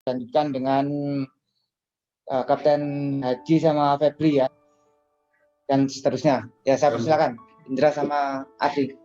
lanjutkan dengan Kapten Haji sama Febri ya, dan seterusnya. Ya, saya persilakan Indra sama Adi.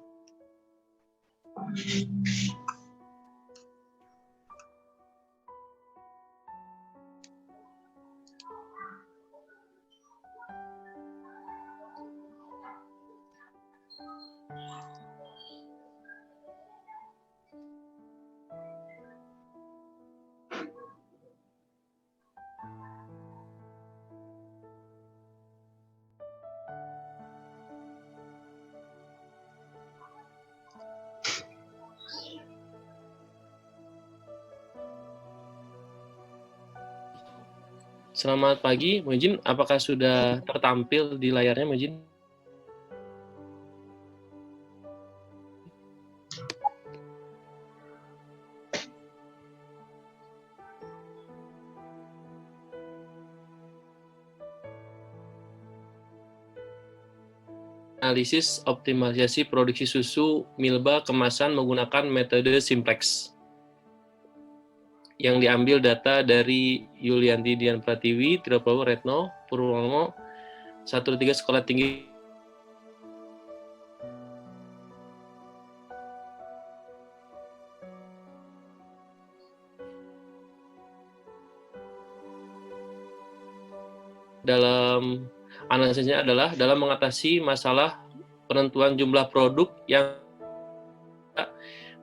Selamat pagi, Mujin. Apakah sudah tertampil di layarnya, Mujin? Analisis optimalisasi produksi susu Milba kemasan menggunakan metode simplex. Yang diambil data dari Yulianti Dian Pratiwi, Trilopo Retno, Purwono, 13 Sekolah Tinggi dalam analisisnya adalah dalam mengatasi masalah penentuan jumlah produk yang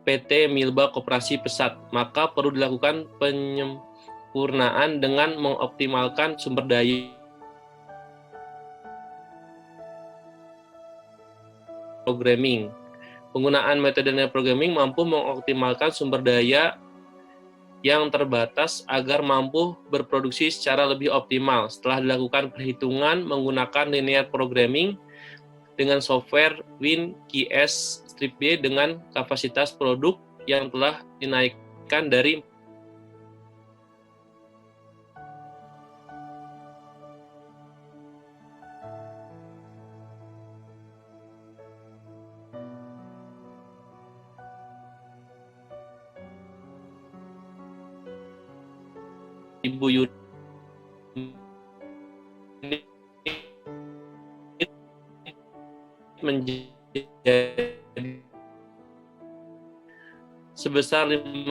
PT Milba Koperasi Pesat, maka perlu dilakukan penyempurnaan dengan mengoptimalkan sumber daya programming. Penggunaan metode programming mampu mengoptimalkan sumber daya yang terbatas agar mampu berproduksi secara lebih optimal. Setelah dilakukan perhitungan menggunakan linear programming dengan software WinQS-B dengan kapasitas produk yang telah dinaikkan dari Ibu Yuni menjadi sebesar 5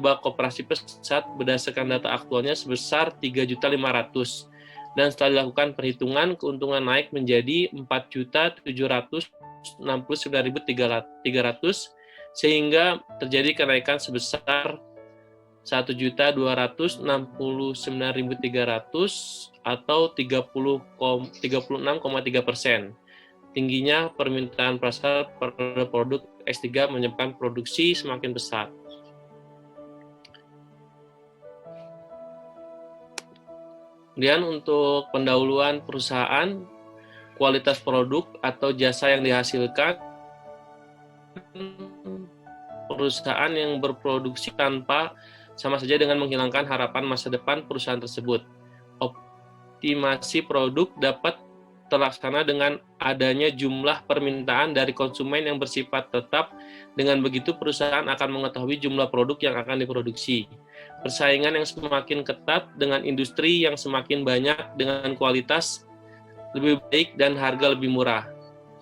Koperasi Pesat berdasarkan data aktualnya sebesar 3.500.000 dan setelah dilakukan perhitungan keuntungan naik menjadi 4.769.300 sehingga terjadi kenaikan sebesar 1.269.300 atau 36,3%. Tingginya permintaan pasar pada produk S3 menyebabkan produksi semakin besar. Kemudian untuk pendahuluan perusahaan, kualitas produk atau jasa yang dihasilkan, perusahaan yang berproduksi tanpa sama saja dengan menghilangkan harapan masa depan perusahaan tersebut. Optimasi produk dapat terlaksana dengan adanya jumlah permintaan dari konsumen yang bersifat tetap. Dengan begitu, perusahaan akan mengetahui jumlah produk yang akan diproduksi. Persaingan yang semakin ketat dengan industri yang semakin banyak dengan kualitas lebih baik dan harga lebih murah.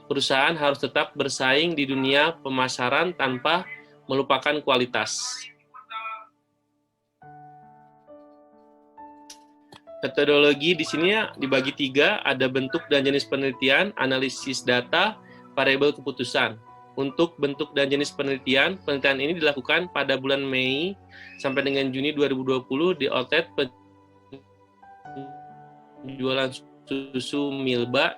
Perusahaan harus tetap bersaing di dunia pemasaran tanpa melupakan kualitas. Metodologi di sini dibagi 3, ada bentuk dan jenis penelitian, analisis data, variabel keputusan. Untuk bentuk dan jenis penelitian ini dilakukan pada bulan Mei sampai dengan Juni 2020 di outlet penjualan susu Milba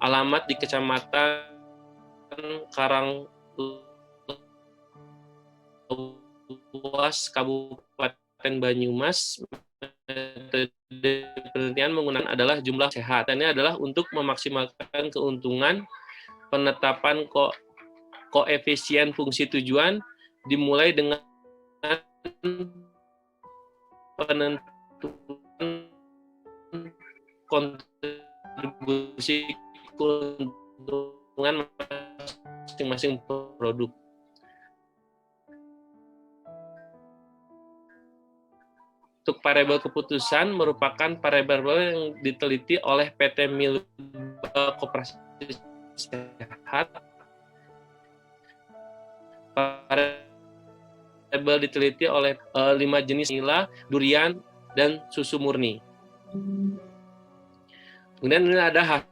alamat di Kecamatan Karanglewas, Kabupaten Banyumas. Metode penelitian menggunakan adalah jumlah sehat. Ini adalah untuk memaksimalkan keuntungan. Penetapan koefisien fungsi tujuan dimulai dengan penentuan kontribusi keuntungan keuntungan masing-masing produk. Untuk variabel keputusan merupakan variabel yang diteliti oleh PT Milba Koperasi Sehat. Variabel diteliti oleh 5 jenis nila, durian, dan susu murni. Kemudian ini ada hasil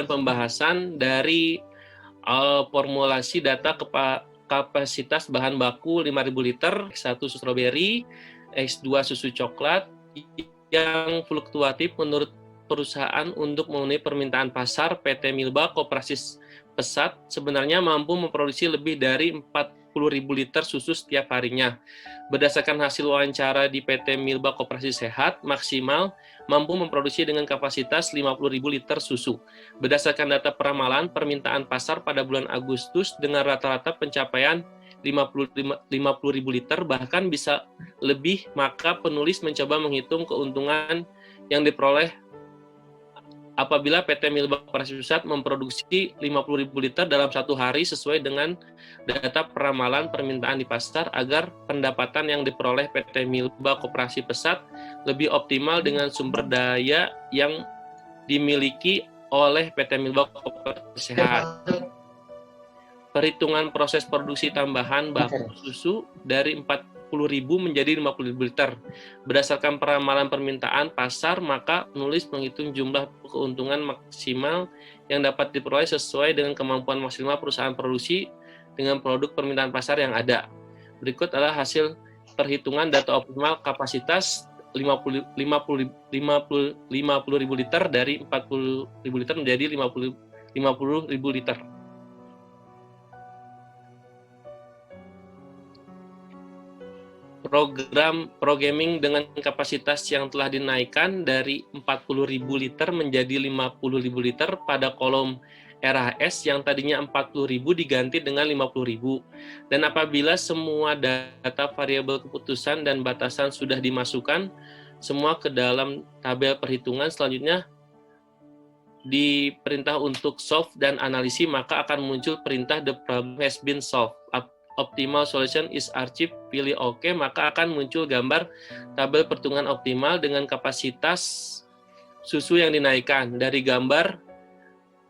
pembahasan dari formulasi data kapasitas bahan baku 5.000 liter, X1 susu stroberi, X2 susu coklat, yang fluktuatif menurut perusahaan untuk memenuhi permintaan pasar. PT Milba Koperasi Pesat sebenarnya mampu memproduksi lebih dari 40.000 liter susu setiap harinya. Berdasarkan hasil wawancara di PT Milba Koperasi Sehat, maksimal mampu memproduksi dengan kapasitas 50.000 liter susu. Berdasarkan data peramalan permintaan pasar pada bulan Agustus dengan rata-rata pencapaian 50.000 liter bahkan bisa lebih, maka penulis mencoba menghitung keuntungan yang diperoleh apabila PT Milba Koperasi Pusat memproduksi 50.000 liter dalam satu hari sesuai dengan data peramalan permintaan di pasar, agar pendapatan yang diperoleh PT Milba Koperasi Pesat lebih optimal dengan sumber daya yang dimiliki oleh PT Milba Koperasi Sehat. Perhitungan proses produksi tambahan baku susu dari 40.000 menjadi 50.000 liter. Berdasarkan peramalan permintaan pasar, maka penulis menghitung jumlah keuntungan maksimal yang dapat diperoleh sesuai dengan kemampuan maksimal perusahaan produksi dengan produk permintaan pasar yang ada. Berikut adalah hasil perhitungan data optimal kapasitas 50.000 liter dari 40.000 liter menjadi 50.000 liter. Programming dengan kapasitas yang telah dinaikkan dari 40.000 liter menjadi 50.000 liter pada kolom RHS yang tadinya 40.000 diganti dengan 50.000. Dan apabila semua data variabel keputusan dan batasan sudah dimasukkan semua ke dalam tabel perhitungan, selanjutnya diperintah untuk solve dan analisis, maka akan muncul perintah the problem has been solved. Optimal solution is achieved, pilih OK, maka akan muncul gambar tabel perhitungan optimal dengan kapasitas susu yang dinaikkan. Dari gambar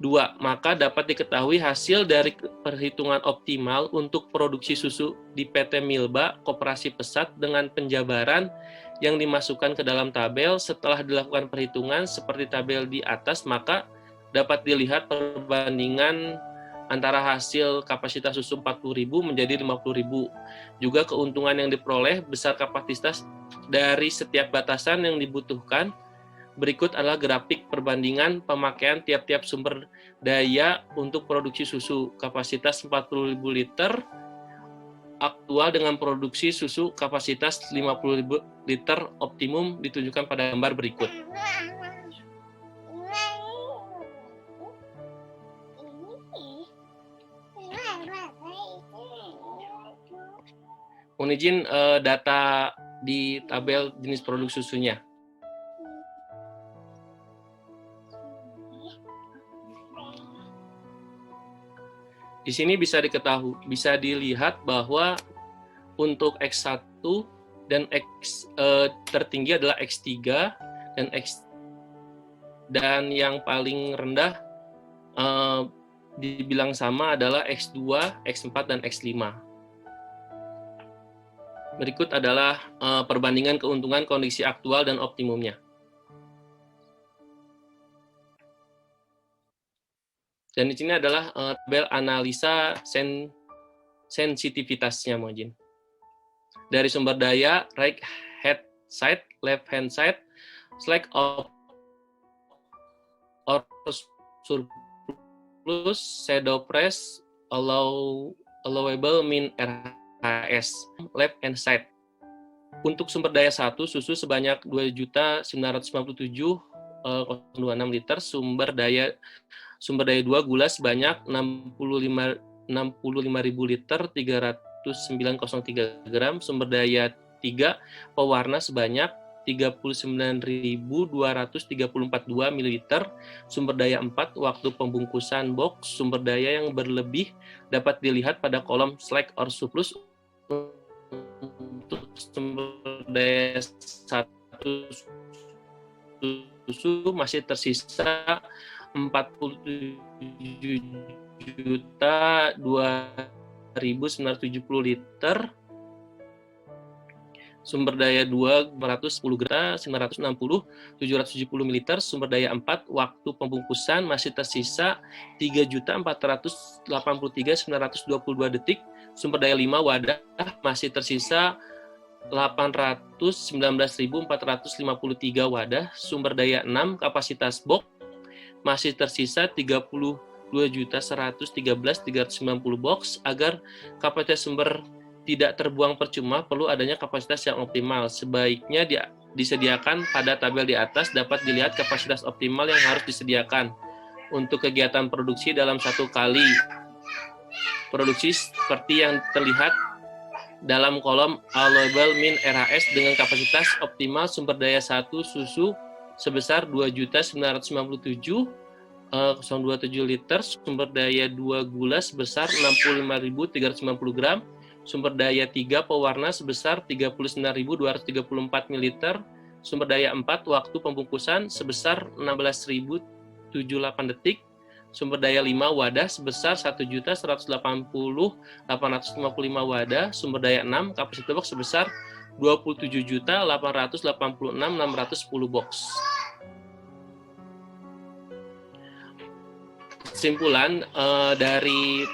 2, maka dapat diketahui hasil dari perhitungan optimal untuk produksi susu di PT Milba Koperasi Pesat dengan penjabaran yang dimasukkan ke dalam tabel. Setelah dilakukan perhitungan seperti tabel di atas, maka dapat dilihat perbandingan antara hasil kapasitas susu 40.000 menjadi 50.000. Juga keuntungan yang diperoleh besar kapasitas dari setiap batasan yang dibutuhkan. Berikut adalah grafik perbandingan pemakaian tiap-tiap sumber daya untuk produksi susu. Kapasitas 40.000 liter aktual dengan produksi susu kapasitas 50.000 liter optimum ditunjukkan pada gambar berikut. Mohon izin data di tabel jenis produk susunya. Di sini bisa dilihat bahwa untuk X1 dan tertinggi adalah X3 dan yang paling rendah dibilang sama adalah X2, X4 dan X5. Berikut adalah perbandingan keuntungan kondisi aktual dan optimumnya. Dan di sini adalah tabel analisa sensitivitasnya, Mojin. Dari sumber daya, right hand side, left hand side, slack of or surplus, shadow price, allowable mean RHS, left hand side. Untuk sumber daya 1, susu sebanyak 2.997.026 liter, sumber daya 2, gula sebanyak 65.000 liter 309,03 gram, sumber daya 3, pewarna sebanyak 39.234,2 ml, sumber daya 4, waktu pembungkusan box, sumber daya yang berlebih dapat dilihat pada kolom slack or surplus. Untuk sumber daya 1 susu masih tersisa 47.2.970 liter. Sumber daya 2 960.960.770 ml, sumber daya 4, waktu pembungkusan masih tersisa 3.483.922 detik, sumber daya 5, wadah masih tersisa 819.453 wadah, sumber daya 6, kapasitas box masih tersisa 32.113.390 box. Agar kapasitas sumber tidak terbuang percuma, perlu adanya kapasitas yang optimal. Sebaiknya disediakan pada tabel di atas. Dapat dilihat kapasitas optimal yang harus disediakan untuk kegiatan produksi dalam satu kali produksi seperti yang terlihat dalam kolom allowable min RHS dengan kapasitas optimal sumber daya 1 susu sebesar 2.997.027 liter, sumber daya 2 gula sebesar 65.390 gram, sumber daya 3 pewarna sebesar 39.234 ml, sumber daya 4 waktu pembungkusan sebesar 16.078 detik, sumber daya 5 wadah sebesar 1.180.855 wadah, sumber daya 6 kapasitas box sebesar 27.886.610 box. Kesimpulan dari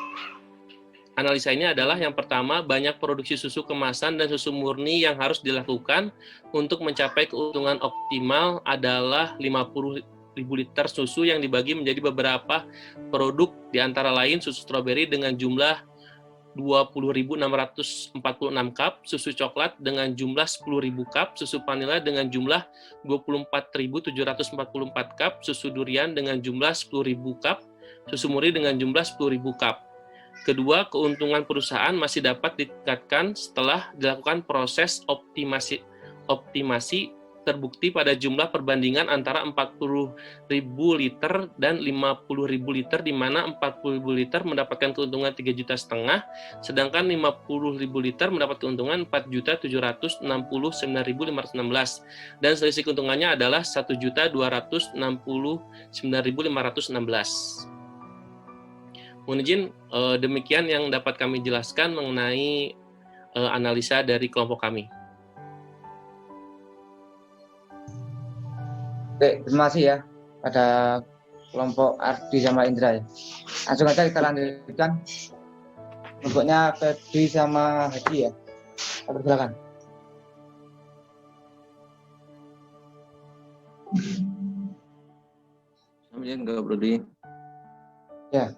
analisa ini adalah yang pertama, banyak produksi susu kemasan dan susu murni yang harus dilakukan untuk mencapai keuntungan optimal adalah 50.000 liter susu yang dibagi menjadi beberapa produk, di antara lain susu stroberi dengan jumlah 20.646 cup, susu coklat dengan jumlah 10.000 cup, susu vanila dengan jumlah 24.744 cup, susu durian dengan jumlah 10.000 cup, susu murni dengan jumlah 10.000 cup. Kedua, keuntungan perusahaan masih dapat ditingkatkan setelah dilakukan proses optimasi terbukti pada jumlah perbandingan antara 40.000 liter dan 50.000 liter, di mana 40.000 liter mendapatkan keuntungan 3,5 juta, sedangkan 50.000 liter mendapat keuntungan 4.769.516, dan selisih keuntungannya adalah 1.269.516. Mohon izin, demikian yang dapat kami jelaskan mengenai analisa dari kelompok kami. Oke, terima kasih ya pada kelompok Ardi sama Indra ya. Langsung aja kita lanjutkan kelompoknya Febri sama Haji ya. Silakan. Sampai enggak, Brodi? Ya.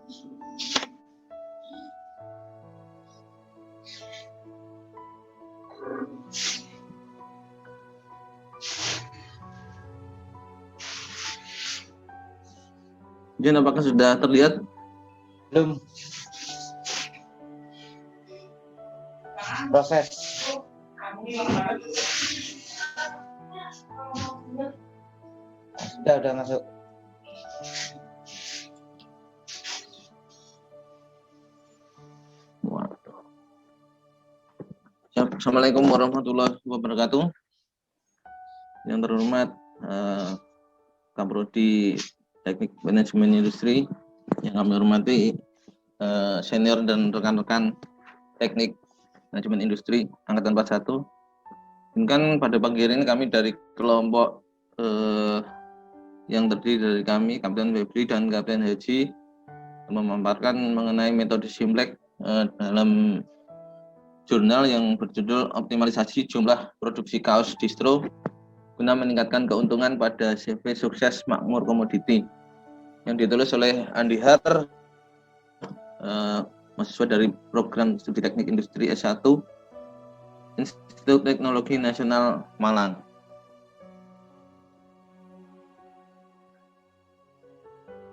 Jen, apakah sudah terlihat? Belum. Proses. Sudah masuk. Assalamualaikum warahmatullahi wabarakatuh. Yang terhormat Kaprodi Teknik Manajemen Industri, yang kami hormati senior dan rekan-rekan Teknik Manajemen Industri Angkatan 41. Kan pada pagi hari ini kami dari kelompok yang terdiri dari kami, Kapten Febri dan Kapten Haji, memaparkan mengenai metode Simlek dalam jurnal yang berjudul Optimalisasi Jumlah Produksi Kaos Distro guna meningkatkan keuntungan pada CV Sukses Makmur Komoditi, yang ditulis oleh Andi Har, mahasiswa dari Program Studi Teknik Industri S1 Institut Teknologi Nasional Malang.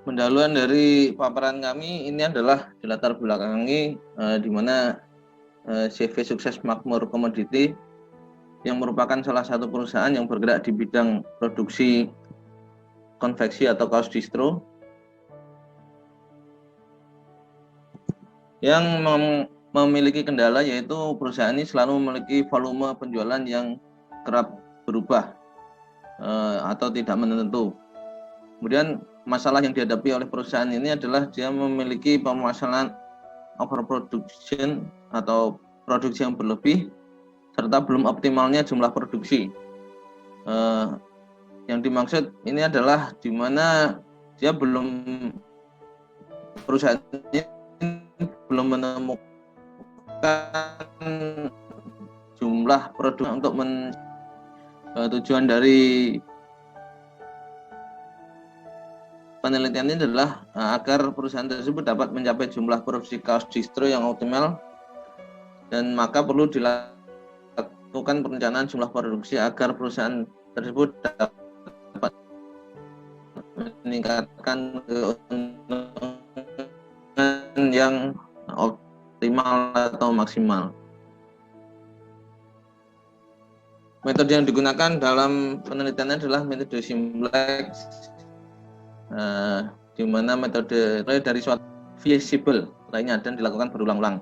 Pendahuluan dari paparan kami ini adalah dilatar belakangi di mana CV Sukses Makmur Komoditi yang merupakan salah satu perusahaan yang bergerak di bidang produksi konveksi atau kaos distro yang memiliki kendala, yaitu perusahaan ini selalu memiliki volume penjualan yang kerap berubah atau tidak menentu. Kemudian masalah yang dihadapi oleh perusahaan ini adalah dia memiliki permasalahan overproduction atau produksi yang berlebih serta belum optimalnya jumlah produksi. Yang dimaksud ini adalah di mana dia perusahaan ini belum menemukan jumlah produk untuk tujuan dari penelitian ini adalah agar perusahaan tersebut dapat mencapai jumlah produksi kaos distro yang optimal, dan maka perlu dilakukan perencanaan jumlah produksi agar perusahaan tersebut dapat meningkatkan keuntungan yang optimal atau maksimal. Metode yang digunakan dalam penelitian adalah metode simplex, di mana metode dari suatu visible lainnya dan dilakukan berulang-ulang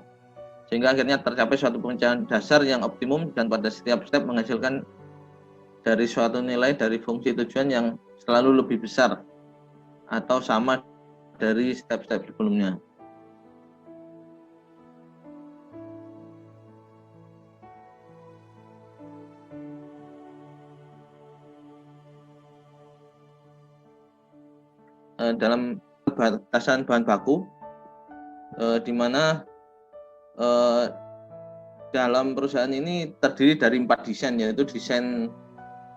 sehingga akhirnya tercapai suatu pencapaian dasar yang optimum dan pada setiap step menghasilkan dari suatu nilai dari fungsi tujuan yang selalu lebih besar atau sama dari step-step sebelumnya. Dalam batasan bahan baku, di mana dalam perusahaan ini terdiri dari 4 desain, yaitu desain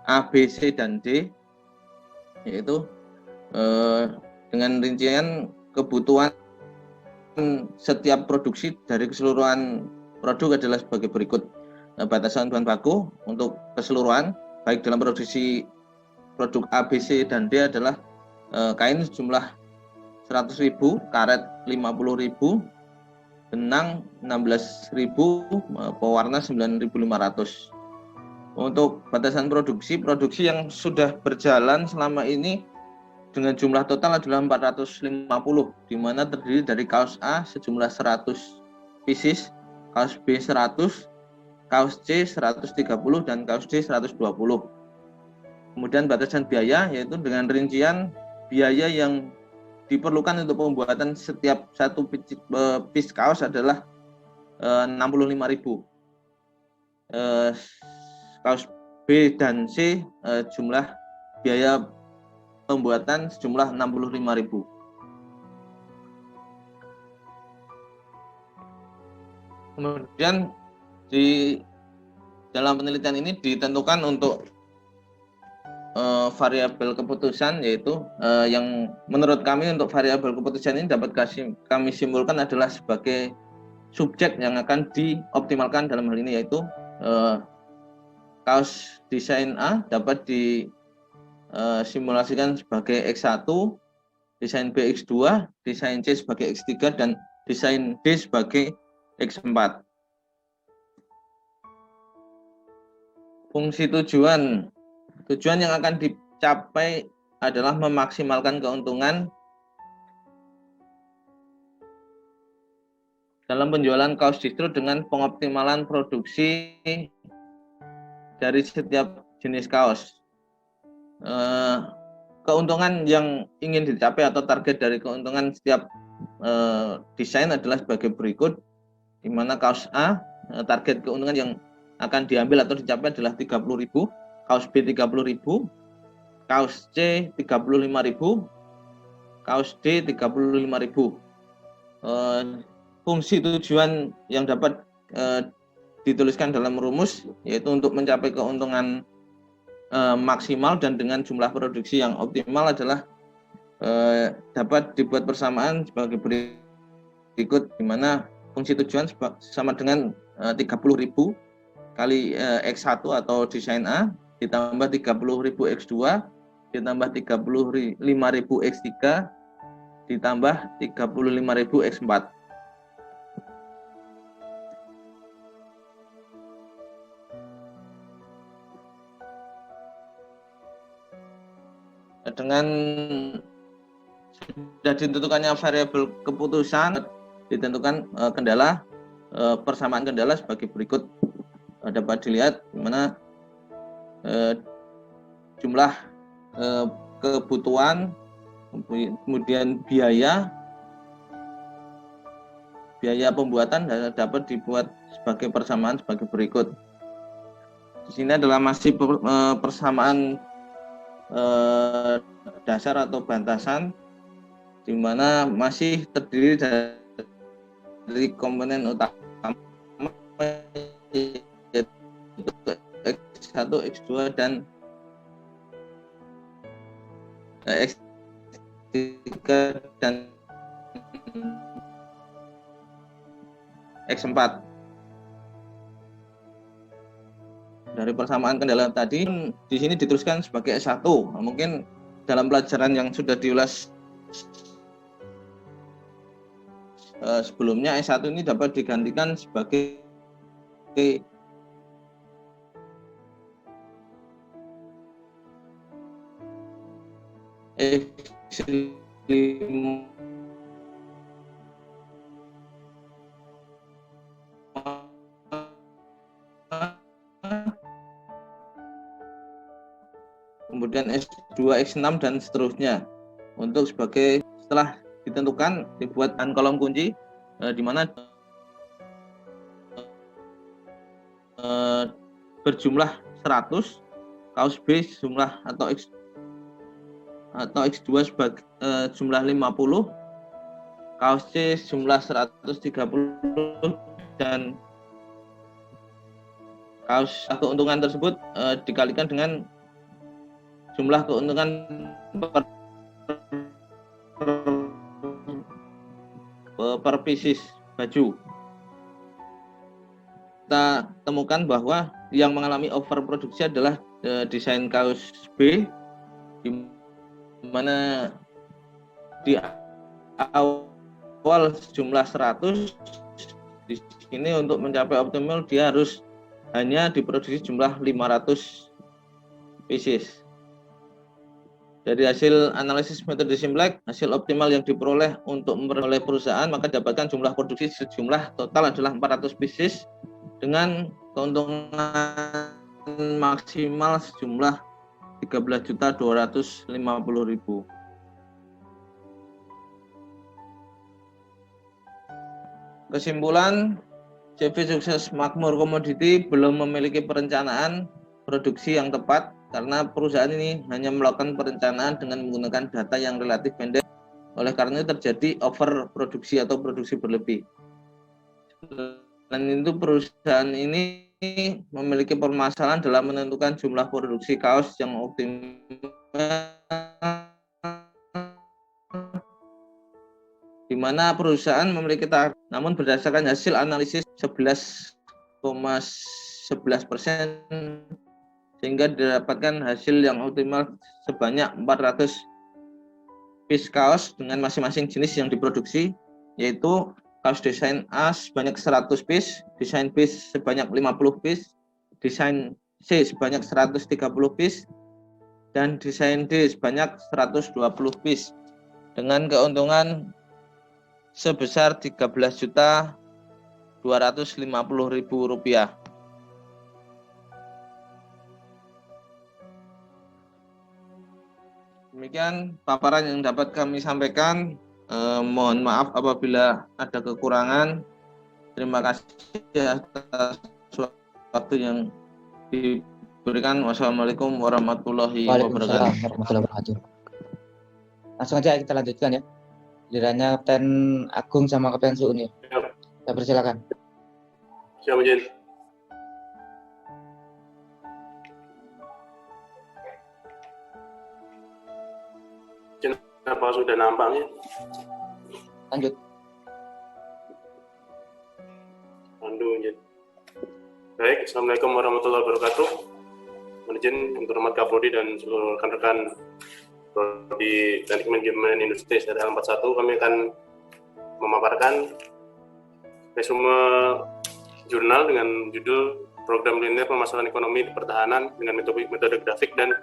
A, B, C, dan D, yaitu dengan rincian kebutuhan setiap produksi dari keseluruhan produk adalah sebagai berikut. Batasan bahan baku untuk keseluruhan baik dalam produksi produk A, B, C, dan D adalah kain sejumlah 100.000, karet 50.000, benang 16.000, pewarna 9.500. Untuk batasan produksi yang sudah berjalan selama ini dengan jumlah total adalah 450, di mana terdiri dari kaos A sejumlah 100 pieces, kaos B 100, kaos C 130, dan kaos D 120. Kemudian batasan biaya, yaitu dengan rincian biaya yang diperlukan untuk pembuatan setiap satu piece kaos adalah 65.000. Kaos B dan C jumlah biaya pembuatan sejumlah 65.000. Kemudian di dalam penelitian ini ditentukan untuk variabel keputusan, yaitu yang menurut kami untuk variabel keputusan ini dapat kami simpulkan adalah sebagai subjek yang akan dioptimalkan dalam hal ini, yaitu kaos desain A dapat disimulasikan sebagai X1, desain B X2, desain C sebagai X3, dan desain D sebagai X4. Fungsi tujuan yang akan dicapai adalah memaksimalkan keuntungan dalam penjualan kaos distro dengan pengoptimalan produksi dari setiap jenis kaos. Keuntungan yang ingin dicapai atau target dari keuntungan setiap desain adalah sebagai berikut, di mana kaos A target keuntungan yang akan diambil atau dicapai adalah 30.000, kaos B 30.000, kaos C 35.000, kaos D 35.000. Fungsi tujuan yang dapat dituliskan dalam rumus, yaitu untuk mencapai keuntungan maksimal dan dengan jumlah produksi yang optimal adalah dapat dibuat persamaan sebagai berikut, di mana fungsi tujuan sama dengan 30.000 kali X1 atau desain A ditambah 30.000 X2 ditambah 35.000 X3 ditambah 35.000 X4. dengan sudah ditentukannya variabel keputusan, ditentukan kendala, persamaan kendala sebagai berikut. Dapat dilihat di mana jumlah kebutuhan, kemudian biaya pembuatan dapat dibuat sebagai persamaan sebagai berikut. Di sini adalah masih persamaan dasar atau bantasan, di mana masih terdiri dari komponen utama yaitu X1, X2 dan X3 dan X4. Dari persamaan kendala tadi di sini diteruskan sebagai S1. Mungkin dalam pelajaran yang sudah diulas sebelumnya, S1 ini dapat digantikan sebagai X5. Kemudian S2, X6 dan seterusnya. Untuk sebagai setelah ditentukan dibuatkan kolom kunci di mana berjumlah 100, kaos B jumlah atau X2 sebagai jumlah 50, kaos C jumlah 130 dan kaos keuntungan tersebut dikalikan dengan jumlah keuntungan per pieces baju. Kita temukan bahwa yang mengalami overproduksi adalah desain kaos B, di mana di awal jumlah 100, di sini untuk mencapai optimal dia harus hanya diproduksi jumlah 500 pieces. Dari hasil analisis metode Simplek, hasil optimal yang diperoleh untuk memperoleh perusahaan, maka dapatkan jumlah produksi sejumlah total adalah 400 pieces dengan keuntungan maksimal sejumlah 13.250.000. Kesimpulan, CV Sukses Makmur Komoditi belum memiliki perencanaan produksi yang tepat karena perusahaan ini hanya melakukan perencanaan dengan menggunakan data yang relatif pendek. Oleh karena itu terjadi overproduksi atau produksi berlebih. Dan itu perusahaan ini memiliki permasalahan dalam menentukan jumlah produksi kaos yang optimal, di mana perusahaan memiliki target. Namun berdasarkan hasil analisis 11,11%, sehingga didapatkan hasil yang optimal sebanyak 400 piece kaos dengan masing-masing jenis yang diproduksi, yaitu kaos desain A sebanyak 100 piece, desain B sebanyak 50 piece, desain C sebanyak 130 piece, dan desain D sebanyak 120 piece dengan keuntungan sebesar Rp13.250.000. Demikian paparan yang dapat kami sampaikan. Mohon maaf apabila ada kekurangan. Terima kasih atas waktu yang diberikan. Wassalamualaikum warahmatullahi wabarakatuh. Waalaikumsalam warahmatullahi wabarakatuh. Langsung aja kita lanjutkan ya. Gilirannya Kapten Agung sama Kapten Suun ya. Saya persilakan. Siap, Jen. Apa sudah nampaknya? Lanjut. Jen. Baik, Assalamualaikum warahmatullahi wabarakatuh. Izin untuk hormat Kapolri dan seluruh rekan-rekan di Teknik Manajemen Industri SRL 41, kami akan memaparkan resume jurnal dengan judul Program Linear Pemasaran Ekonomi di Pertahanan dengan metode grafik dan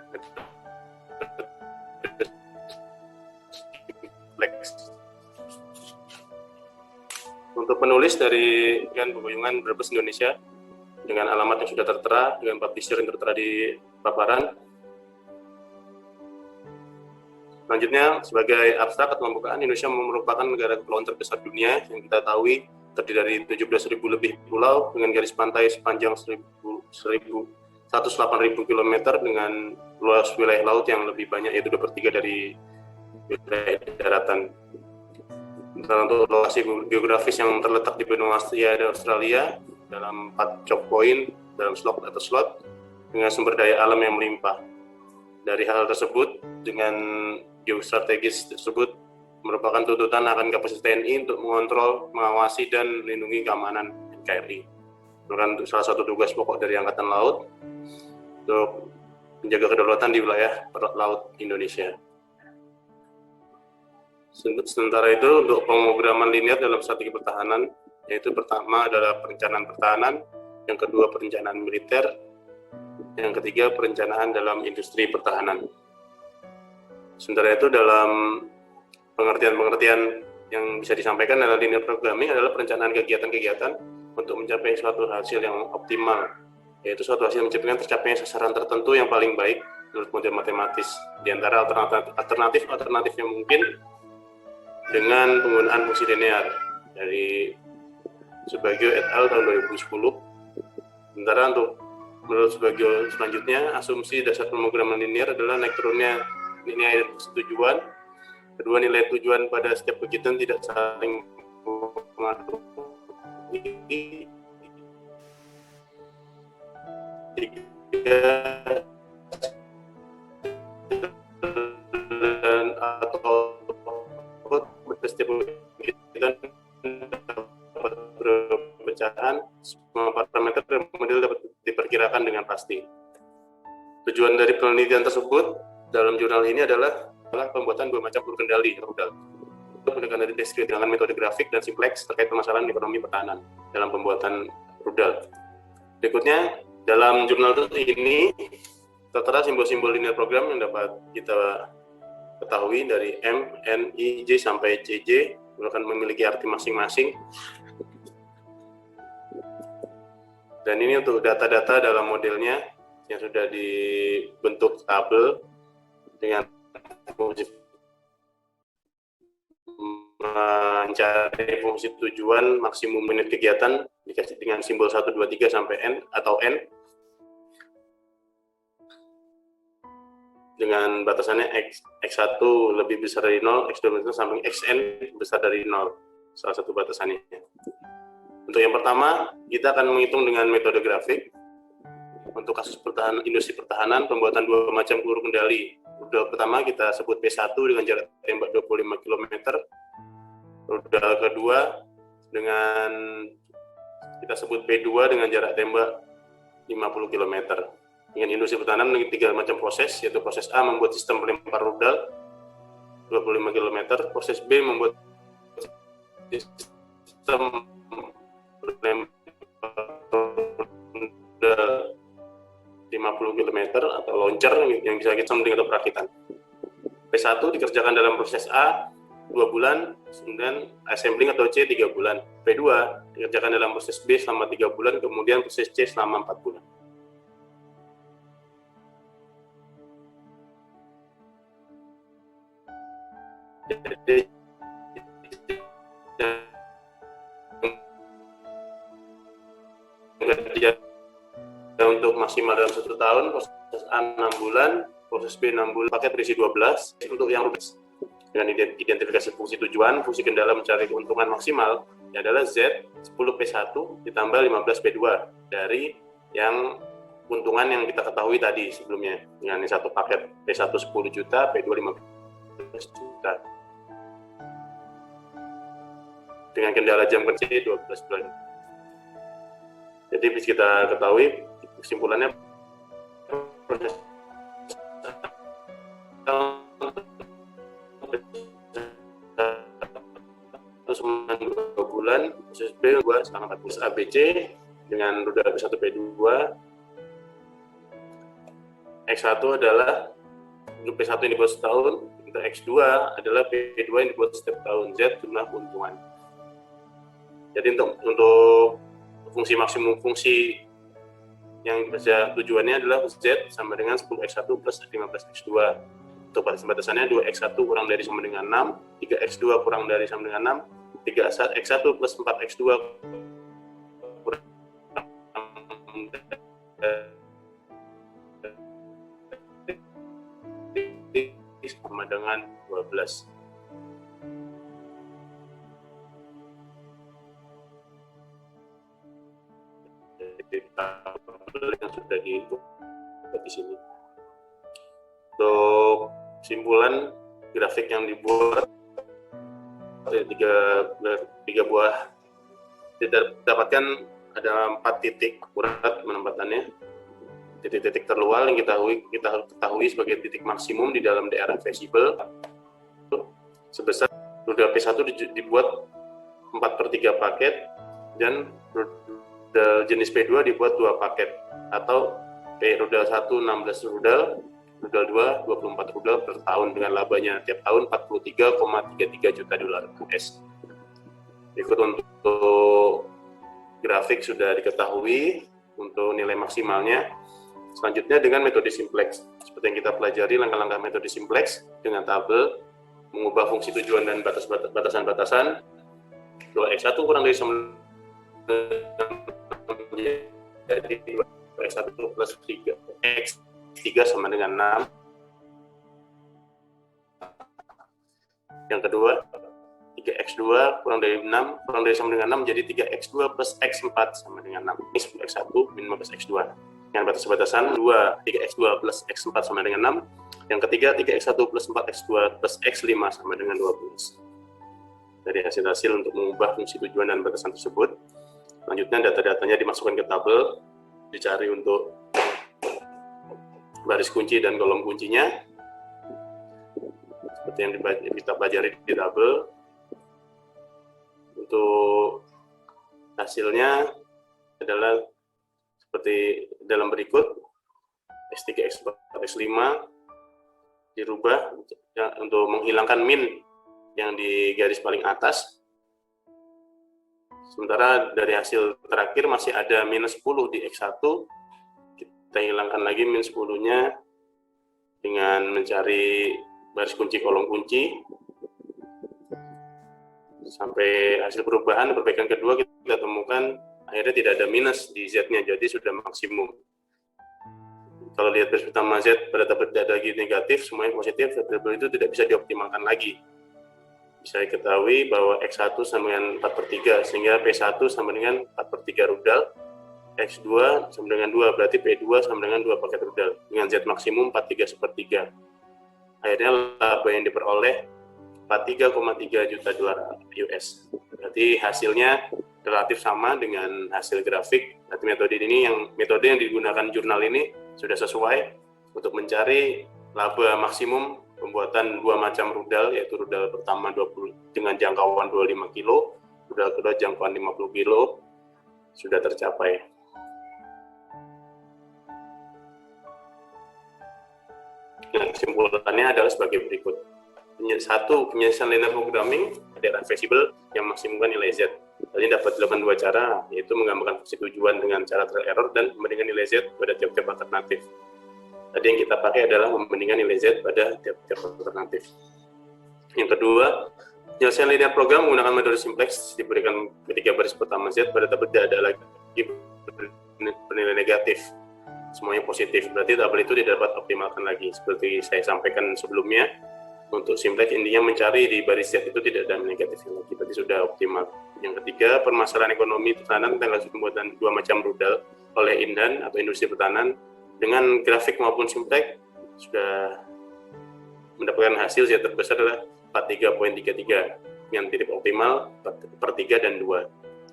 Untuk penulis dari Peguyungan Brebes Indonesia dengan alamat yang sudah tertera, dengan publisher yang tertera di paparan. Selanjutnya, sebagai abstrak atau pembukaan, Indonesia merupakan negara kepulauan terbesar dunia yang kita tahu terdiri dari 17.000 lebih pulau dengan garis pantai sepanjang 108.000 km dengan luas wilayah laut yang lebih banyak, yaitu 2/3 dari wilayah daratan. Untuk lokasi geografis yang terletak di benua Asia dan Australia dalam 4 choke point dalam slot atau slot dengan sumber daya alam yang melimpah. Dari hal tersebut, dengan geostrategis tersebut merupakan tuntutan akan kapasitas TNI untuk mengontrol, mengawasi, dan melindungi keamanan NKRI. Merupakan salah satu tugas pokok dari Angkatan Laut untuk menjaga kedaulatan di wilayah perut laut Indonesia. Sementara itu, untuk pemrograman linear dalam strategi pertahanan, yaitu pertama adalah perencanaan pertahanan, yang kedua perencanaan militer, yang ketiga perencanaan dalam industri pertahanan. Sementara itu, dalam pengertian-pengertian yang bisa disampaikan adalah linear programming adalah perencanaan kegiatan-kegiatan untuk mencapai suatu hasil yang optimal, yaitu suatu hasil menciptakan tercapainya sasaran tertentu yang paling baik menurut model matematis. Di antara alternatif yang mungkin dengan penggunaan fungsi linear dari Subagio et al. Tahun 2010. Sementara untuk menurut Subagio selanjutnya, asumsi dasar pemrograman linear adalah naik turunnya nilai persetujuan. Kedua, nilai tujuan pada setiap kegiatan tidak saling mengadopsi. Atau setiap kegiatan dapat berpecahan, semua parameter dan model dapat diperkirakan dengan pasti. Tujuan dari penelitian tersebut dalam jurnal ini adalah pembuatan 2 macam peluru kendali rudal untuk menggunakan dari deskripsi dengan metode grafik dan simplex terkait permasalahan ekonomi pertahanan dalam pembuatan rudal. Berikutnya, dalam jurnal ini tertera simbol-simbol linear program yang dapat kita ketahui dari M, N, I, J sampai CJ akan memiliki arti masing-masing. Dan ini untuk data-data dalam modelnya yang sudah dibentuk tabel dengan fungsi mencari fungsi tujuan maksimum menit kegiatan dikasih dengan simbol 1, 2, 3 sampai N atau N dengan batasannya X1 lebih besar dari 0, X2 sampai Xn besar dari 0, salah satu batasannya. Untuk yang pertama, kita akan menghitung dengan metode grafik. Untuk kasus industri pertahanan, pembuatan 2 macam peluru kendali. Rudal pertama kita sebut P1 dengan jarak tembak 25 km. Rudal kedua dengan kita sebut P2 dengan jarak tembak 50 km. Dengan industri pertahanan memiliki 3 macam proses, yaitu proses A membuat sistem pelempar rudal 25 km, proses B membuat sistem pelempar rudal 50 km atau launcher yang bisa kita sounding atau perakitan. P1 dikerjakan dalam proses A 2 bulan, kemudian assembling atau C 3 bulan. P2 dikerjakan dalam proses B selama 3 bulan, kemudian proses C selama 4 bulan. Jadi, untuk maksimal dalam 1 tahun, proses A 6 bulan, proses B 6 bulan, paket berisi 12. Untuk yang dengan identifikasi fungsi tujuan, fungsi kendala mencari keuntungan maksimal adalah Z 10P1 ditambah 15P2 dari yang keuntungan yang kita ketahui tadi sebelumnya. Dengan satu paket P1 10 juta, P2 15 juta. Dengan kendala jam kerja 12 bulan. Jadi bisa kita ketahui kesimpulannya proses selama 2 bulan, proses B 2 selama 4 bulan. ABC dengan rudal P1 P2, X1 adalah untuk P1 yang dibuat setahun, untuk X2 adalah P2 yang dibuat setiap tahun, Z jumlah keuntungan. Jadi untuk fungsi maksimum fungsi yang bisa tujuannya adalah Z sama dengan 10x1 plus 15x2. Untuk batasan-batasannya 2x1 kurang dari sama dengan 6, 3x2 kurang dari sama dengan 6, 3x1 plus 4x2 kurang dari sama dengan 12. Tabel yang sudah dibuat di sini. Untuk kesimpulan grafik yang dibuat tiga buah didapatkan ada 4 titik akurat penempatannya. Titik-titik terluar yang kita ketahui sebagai titik maksimum di dalam daerah visible sebesar rudal P1 dibuat 4/3 paket dan rudal jenis P2 dibuat 2 paket atau rudal 1 16 rudal, rudal 2 24 rudal per tahun dengan labanya tiap tahun 43,33 juta dolar US. Berikut untuk grafik sudah diketahui untuk nilai maksimalnya. Selanjutnya dengan metode simplex. Seperti yang kita pelajari langkah-langkah metode simplex dengan tabel, mengubah fungsi tujuan dan batasan-batasan. 2x1 kurang dari sama jadi 2x1 plus 3 x3 sama dengan 6. Yang kedua 3x2 kurang dari 6 kurang dari sama dengan 6 jadi 3x2 plus x4 sama dengan 6. Ini 10x1 min 15x2. Dengan batas-batasan 2 3x2 plus x4 sama dengan 6. Yang ketiga 3x1 plus 4x2 plus x5 sama dengan 12. Dari hasil-hasil untuk mengubah fungsi tujuan dan batasan tersebut. Selanjutnya data-datanya dimasukkan ke tabel, dicari untuk baris kunci dan kolom kuncinya. Seperti yang kita pelajari di tabel. Untuk hasilnya adalah seperti dalam berikut. S3, X4, X5 dirubah untuk menghilangkan min yang di garis paling atas. Sementara dari hasil terakhir masih ada minus 10 di X1. Kita hilangkan lagi minus 10-nya dengan mencari baris kunci kolom kunci. Sampai hasil perbaikan kedua kita temukan akhirnya tidak ada minus di Z-nya, jadi sudah maksimum. Kalau lihat baris pertama Z pada tabel tidak lagi negatif, semuanya positif, tabel itu tidak bisa dioptimalkan lagi. Bisa diketahui bahwa X1 sama dengan 4/3, sehingga P1 sama dengan 4/3 rudal, X2 sama dengan 2, berarti P2 sama dengan 2 paket rudal, dengan Z maksimum 43/3. Akhirnya laba yang diperoleh 43,3 juta dolar US. Berarti hasilnya relatif sama dengan hasil grafik. Berarti metode yang digunakan jurnal ini sudah sesuai untuk mencari laba maksimum pembuatan 2 macam rudal, yaitu rudal pertama 20 dengan jangkauan 25 kilo, rudal kedua jangkauan 50 kilo, sudah tercapai. Nah, kesimpulannya adalah sebagai berikut. Satu, penyelesaian linear programming daerah visible yang maksimumkan nilai Z. Tadi dapat dilakukan 2 cara, yaitu menggambarkan fungsi tujuan dengan cara trial error dan membandingkan nilai Z pada tiap-tiap alternatif. Tadi yang kita pakai adalah membandingkan nilai Z pada tiap-tiap alternatif. Yang kedua, penyelesaian linear program menggunakan metode simplex diberikan ketika baris pertama Z pada tabel tidak ada lagi bernilai negatif. Semuanya positif, berarti tabel itu tidak dapat optimalkan lagi. Seperti saya sampaikan sebelumnya, untuk simplex intinya mencari di baris Z itu tidak ada negatifnya lagi, berarti sudah optimal. Yang ketiga, permasalahan ekonomi pertahanan tentang pembuatan 2 macam rudal oleh Indan atau industri pertahanan dengan grafik maupun simplex sudah mendapatkan hasil Z terbesar adalah 43,33 dengan titik optimal 4/3 dan 2.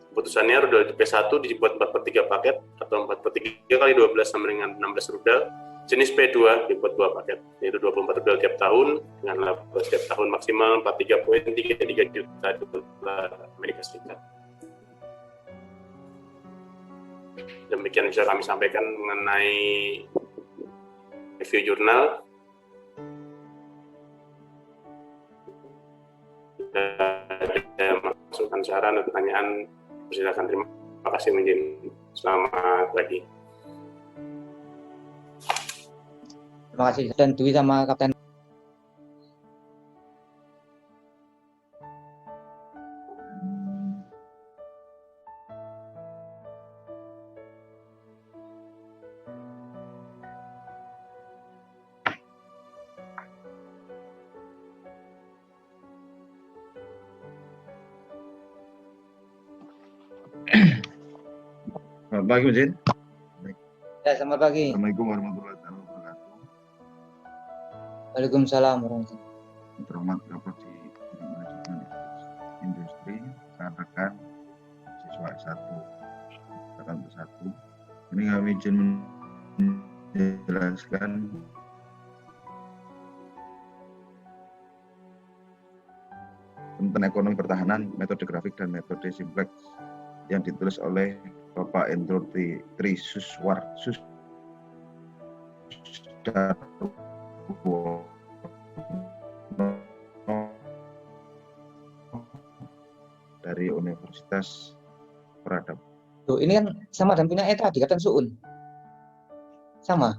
Keputusannya rudal P1 dibuat 4/3 paket atau 4/3 kali 12 sama dengan 16 rudal. Jenis P2 dibuat 2 paket, yaitu 24 rudal tiap tahun dengan laba setiap tahun maksimal 43,33 juta dolar Amerika Serikat. Demikian bisa kami sampaikan mengenai review jurnal. Ada masukan, saran, dan pertanyaan Silakan, terima kasih Mujin. Selamat pagi. Terima kasih. Dan Dwi sama Kapten. Selamat pagi, Mujin. Ya, selamat pagi. Assalamualaikum warahmatullahi wabarakatuh. Waalaikumsalam warahmatullahi wabarakatuh. Terhormat Bapak di Manajemen Industri, rekan-rekan siswa S1, rekan satu. Ini kami izin menjelaskan tentang ekonomi pertahanan, metode grafik dan metode simplex yang ditulis oleh Bapak Endro Tri Susdarwo dari Universitas Peradaban. Tuh, ini kan sama dan punya tadi Kapten Suun. Sama.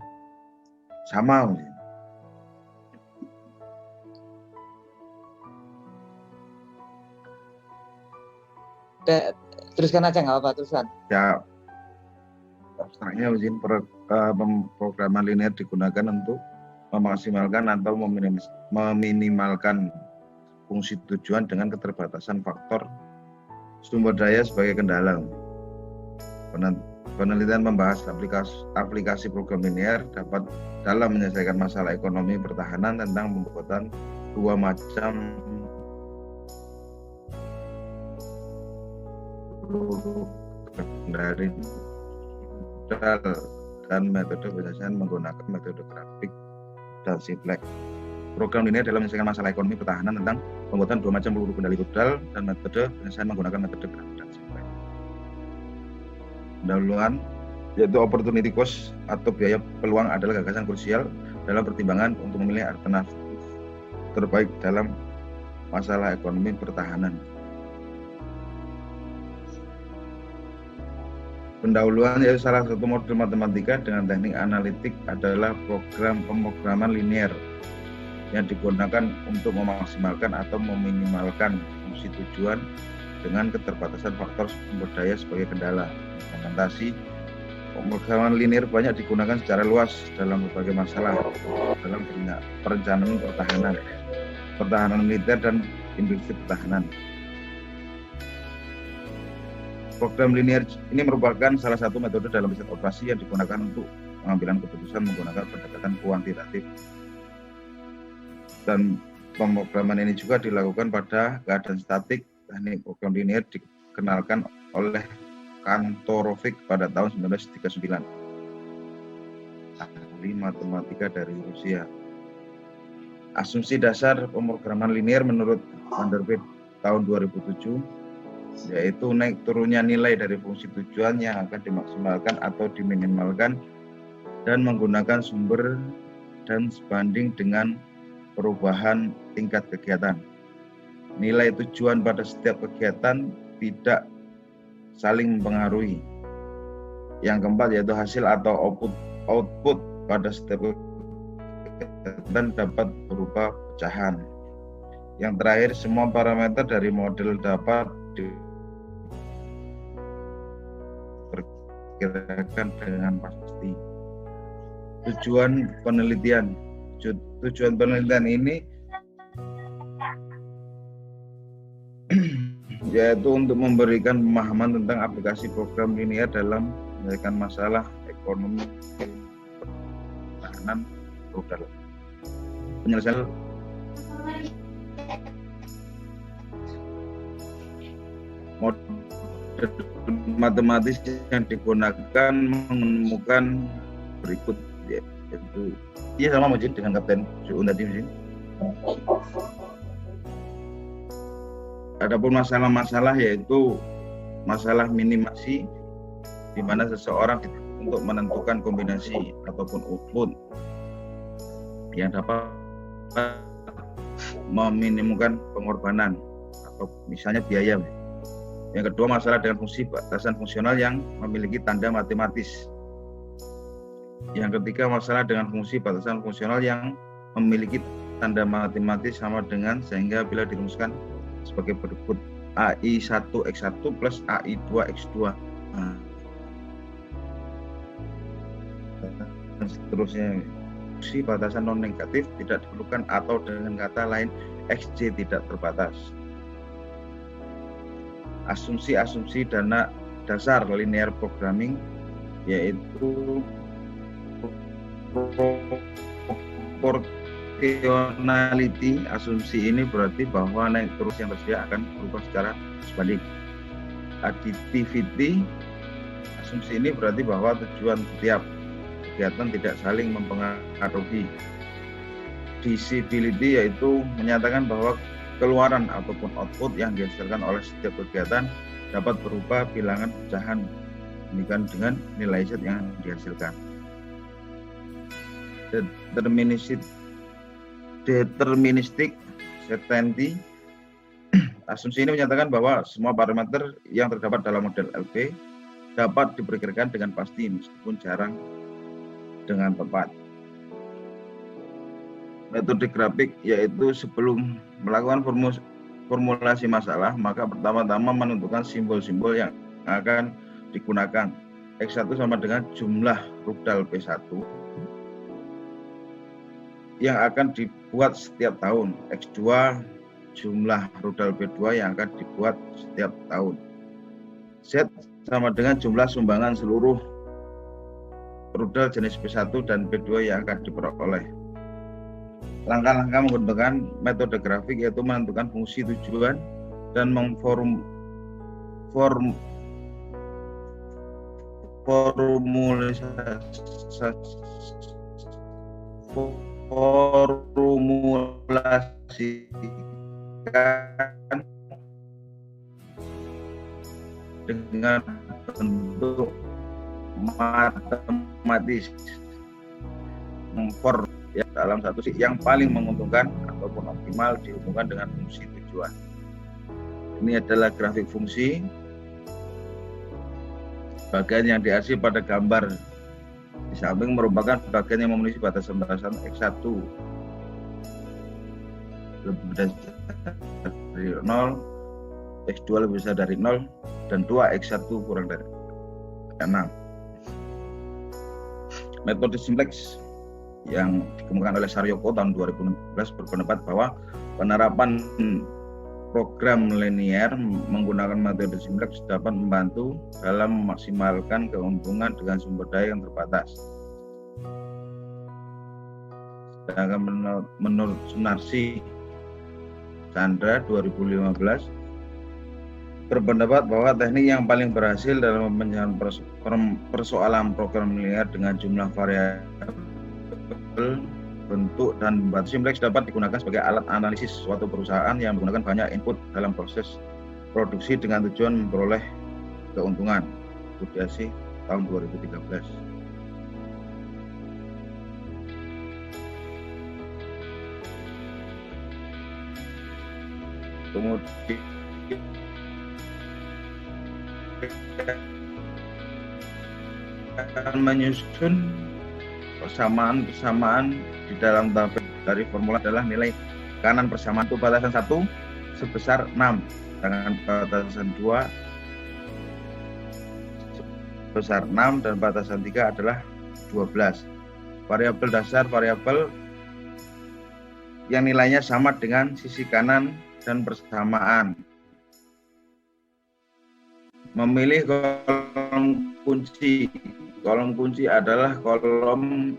Sama, Mujin. Teruskan aja nggak apa-apa, teruskan. Ya, abstraknya Mujin, pemrograman linear digunakan untuk memaksimalkan atau meminimalkan fungsi tujuan dengan keterbatasan faktor sumber daya sebagai kendala. Penelitian membahas aplikasi program linear dapat dalam menyelesaikan masalah ekonomi pertahanan tentang pembuatan dua macam dari modal dan metode penyelesaian menggunakan metode grafik dan simplex. Program linear dalam menyelesaikan masalah ekonomi pertahanan tentang pembuatan dua macam peluru kendali rudal dan metode penyelesaian menggunakan metode grafik dan simplex. Pendahuluan yaitu opportunity cost atau biaya peluang adalah gagasan krusial dalam pertimbangan untuk memilih alternatif terbaik dalam masalah ekonomi pertahanan. Pendahuluan yaitu salah satu model matematika dengan teknik analitik adalah program pemrograman linear yang digunakan untuk memaksimalkan atau meminimalkan fungsi tujuan dengan keterbatasan faktor sumber daya sebagai kendala. Implementasi pemrograman linear banyak digunakan secara luas dalam berbagai masalah dalam perencanaan pertahanan militer dan industri pertahanan. Program linear ini merupakan salah satu metode dalam riset operasi yang digunakan untuk pengambilan keputusan menggunakan pendekatan kuantitatif. Dan pemrograman ini juga dilakukan pada keadaan statik. Teknik program linear dikenalkan oleh Kantorovich pada tahun 1939. Ahli matematika dari Rusia. Asumsi dasar pemrograman linear menurut Vanderbilt tahun 2007 yaitu naik turunnya nilai dari fungsi tujuan yang akan dimaksimalkan atau diminimalkan dan menggunakan sumber dan sebanding dengan perubahan tingkat kegiatan. Nilai tujuan pada setiap kegiatan tidak saling mempengaruhi. Yang keempat yaitu hasil atau output pada setiap kegiatan dapat berupa pecahan. Yang terakhir, semua parameter dari model dapat diperkirakan dengan pasti. Tujuan penelitian ini yaitu untuk memberikan pemahaman tentang aplikasi program linear dalam menyelesaikan masalah ekonomi pertahanan rudal. Penyelesaian model matematis yang digunakan menemukan berikut yaitu sama Mujin dengan Kapten Suun tadi Mujin. Adapun masalah-masalah yaitu masalah minimasi di mana seseorang untuk menentukan kombinasi ataupun output yang dapat meminimumkan pengorbanan atau misalnya biaya. Yang kedua, masalah dengan fungsi batasan fungsional yang memiliki tanda matematis. Yang ketiga, masalah dengan fungsi batasan fungsional yang memiliki tanda matematis sama dengan sehingga bila dirumuskan sebagai berikut: AI1X1 plus AI2X2. Nah, dan seterusnya. Fungsi batasan non negatif tidak diperlukan atau dengan kata lain XJ tidak terbatas. Asumsi-asumsi dasar linear programming yaitu proportionality. Asumsi ini berarti bahwa naik turun yang tersedia akan berubah secara sebalik. Additivity. Asumsi ini berarti bahwa tujuan setiap kegiatan tidak saling mempengaruhi. Divisibility yaitu menyatakan bahwa keluaran ataupun output yang dihasilkan oleh setiap kegiatan dapat berubah bilangan pecahan demikian dengan nilai Z yang dihasilkan. Deterministic certainty. Asumsi ini menyatakan bahwa semua parameter yang terdapat dalam model LP dapat diperkirakan dengan pasti meskipun jarang dengan tepat. Metode grafik yaitu sebelum melakukan formulasi masalah, maka pertama-tama menentukan simbol-simbol yang akan digunakan. X1 sama dengan jumlah rudal P1 yang akan dibuat setiap tahun. X2 jumlah rudal P2 yang akan dibuat setiap tahun. Z sama dengan jumlah sumbangan seluruh rudal jenis P1 dan P2 yang akan diperoleh. Langkah-langkah menggunakan metode grafik yaitu menentukan fungsi tujuan dan formulasikan dengan bentuk matematis ya, dalam satu sisi yang paling menguntungkan ataupun optimal dihubungkan dengan fungsi tujuan. Ini adalah grafik fungsi. Bagian yang dihasil pada gambar di samping merupakan bagian yang memenuhi batasan-batasan X1 lebih besar dari 0, X2 lebih besar dari 0, dan 2 X1 kurang dari 6. Metode simplex yang dikembangkan oleh Saryoko tahun 2016 berpendapat bahwa penerapan program linear menggunakan metode simplex dapat membantu dalam memaksimalkan keuntungan dengan sumber daya yang terbatas. Sedangkan menurut Sunarsi Chandra 2015 berpendapat bahwa teknik yang paling berhasil dalam penyelesaian persoalan program linear dengan jumlah variabel, bentuk, dan batu simplex dapat digunakan sebagai alat analisis suatu perusahaan yang menggunakan banyak input dalam proses produksi dengan tujuan memperoleh keuntungan. Budiasi tahun 2013. Kemudian menyusun persamaan di dalam tabel dari formula adalah nilai kanan persamaan itu batasan 1 sebesar 6, dengan batasan 2 sebesar 6 dan batasan 3 adalah 12. Variabel dasar variabel yang nilainya sama dengan sisi kanan dan persamaan. Memilih kolom kunci. Kolom kunci adalah kolom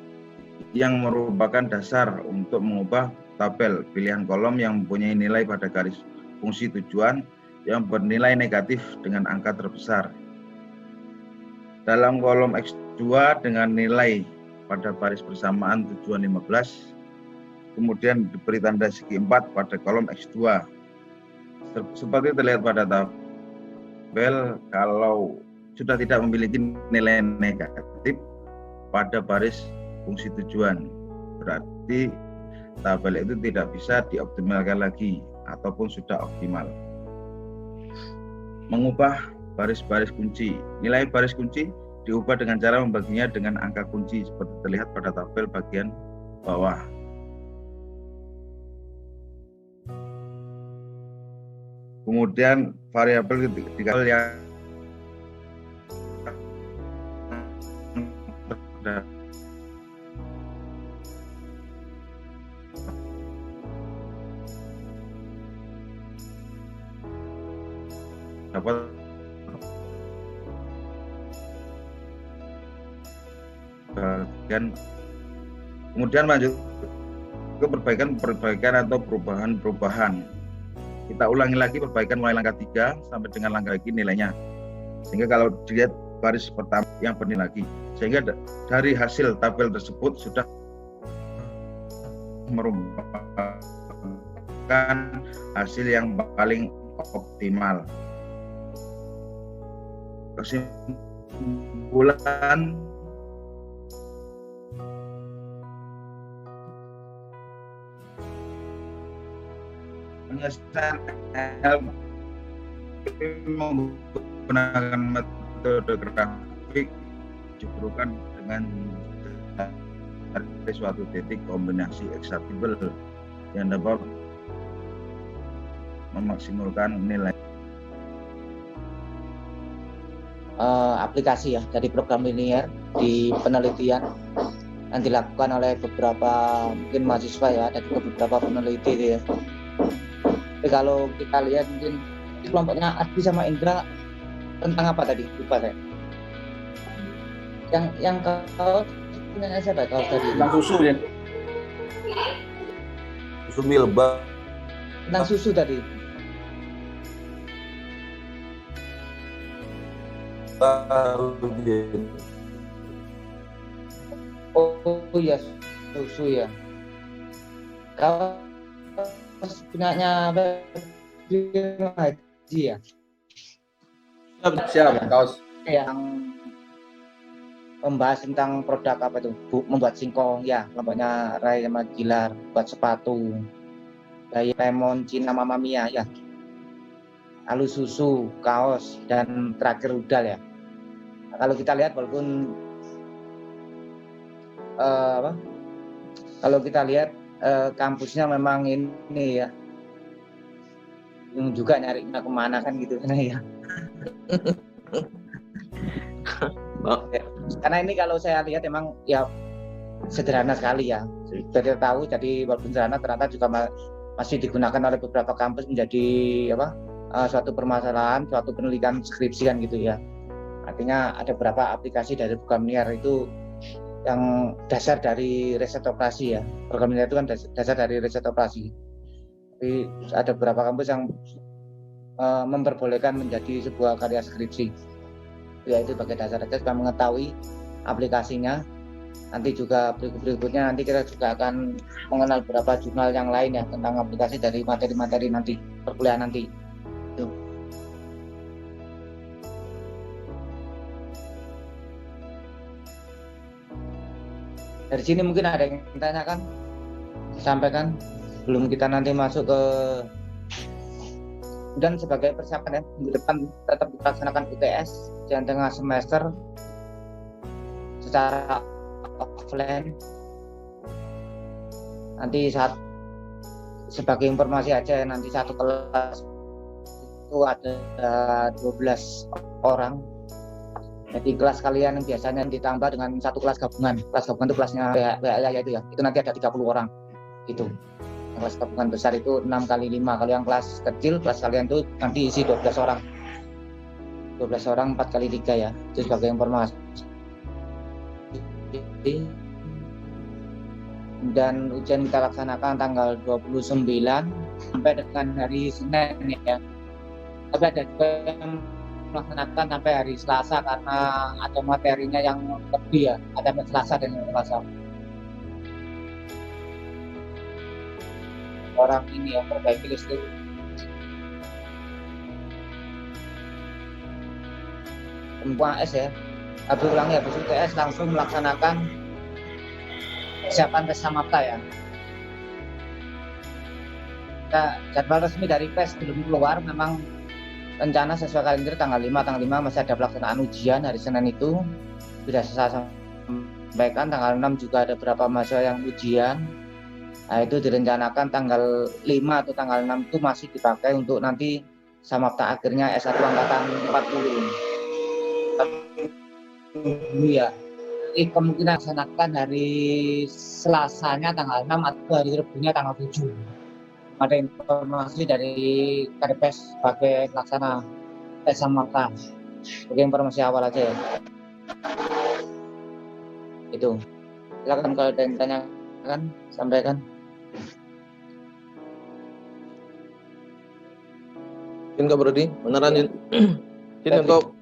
yang merupakan dasar untuk mengubah tabel. Pilihan kolom yang mempunyai nilai pada garis fungsi tujuan yang bernilai negatif dengan angka terbesar. Dalam kolom X2 dengan nilai pada baris persamaan tujuan 15, kemudian diberi tanda segi 4 pada kolom X2. Seperti terlihat pada tabel, kalau sudah tidak memiliki nilai negatif pada baris fungsi tujuan, berarti tabel itu tidak bisa dioptimalkan lagi ataupun sudah optimal. mengubah baris-baris kunci. Nilai baris kunci diubah dengan cara membaginya dengan angka kunci seperti terlihat pada tabel bagian bawah. Kemudian variabel ketika yang dapat bagian, kemudian lanjut ke perbaikan atau perubahan. Kita ulangi lagi perbaikan mulai langkah 3 sampai dengan langkah lagi nilainya. Sehingga kalau dilihat baris pertama yang bernilai lagi, sehingga dari hasil tabel tersebut sudah merupakan hasil yang paling optimal. Kesimpulan penyelesaian menggunakan metode grafik diperlukan dengan suatu titik kombinasi akseptabel yang dapat memaksimalkan nilai. Aplikasi ya dari program linear di penelitian yang dilakukan oleh beberapa mungkin mahasiswa ya, ada juga beberapa peneliti ya. Tapi kalau kita lihat mungkin kelompoknya Ardi sama Indra tentang apa tadi? Lupa saya. Yang kalau punya siapa kalau tadi? Tentang susu ya. Susu milba. Tentang susu tadi. Oh iya, susu ya. Kalau punyanya Haji ya. Siap, kaos. Yang membahas tentang produk apa itu? Membuat singkong ya, kelompoknya Ray sama Gilar, buat sepatu. Kayak Lemon, Cina, Mama Mia ya. Lalu susu, kaos, dan terakhir rudal ya. Nah, kalau kita lihat walaupun kalau kita lihat kampusnya memang ini ya, yang juga nyarinya kemana kan gitu ya. Karena ini kalau saya lihat memang ya sederhana sekali ya. Sudah tahu, jadi walaupun sederhana ternyata juga masih digunakan oleh beberapa kampus menjadi suatu permasalahan, suatu penelitian skripsian gitu ya. Artinya ada beberapa aplikasi dari program linear itu yang dasar dari riset operasi ya. Program linear itu kan dasar dari riset operasi. Tapi ada beberapa kampus yang memperbolehkan menjadi sebuah karya skripsi. Ya itu sebagai dasar saja supaya mengetahui aplikasinya. Nanti juga berikutnya nanti kita juga akan mengenal beberapa jurnal yang lain ya tentang aplikasi dari materi-materi nanti perkuliahan nanti. Itu. Dari sini mungkin ada yang ditanyakan, disampaikan sebelum kita nanti masuk ke, dan sebagai persiapan ya minggu depan tetap dilaksanakan UTS di tengah semester secara offline. Nanti sebagai informasi aja nanti satu kelas itu ada 12 orang. Jadi kelas kalian yang biasanya ditambah dengan satu kelas gabungan. Kelas gabungan itu kelasnya WA itu ya. Itu nanti ada 30 orang. Gitu. Kelas gabungan besar itu 6 kali 5. Kalau yang kelas kecil, kelas kalian itu nanti isi 12 orang. 12 orang 4 kali 3 ya. Itu sebagai informasi. Dan ujian kita laksanakan tanggal 29 sampai dengan hari Senin ya. Tapi ada juga yang melaksanakan sampai hari Selasa karena ada materinya yang lebih ya, ada Selasa dan Selasa. Orang ini yang perbaiki listrik. Semua AS ya, habis ulangi habis UTS langsung melaksanakan persiapan tes samapta ya. Jadwal resmi dari PES belum keluar, memang rencana sesuai kalender tanggal 5 masih ada pelaksanaan ujian hari Senin itu sudah saya sampaikan. Tanggal 6 juga ada beberapa mahasiswa yang ujian. Nah, itu direncanakan tanggal 5 atau tanggal 6 itu masih dipakai untuk nanti samapta akhirnya S1 angkatan 40. Ya, jadi kemungkinan laksanakan hari Selasanya tanggal 6 atau hari Rebunya tanggal 7. Ada informasi dari Kadepes sebagai pelaksana tes samapta. Oke, informasi awal aja ya. Itu. Silakan kalau ada yang tanyakan, sampaikan. Izin Kak Brodi, beneran Yun. Izin untuk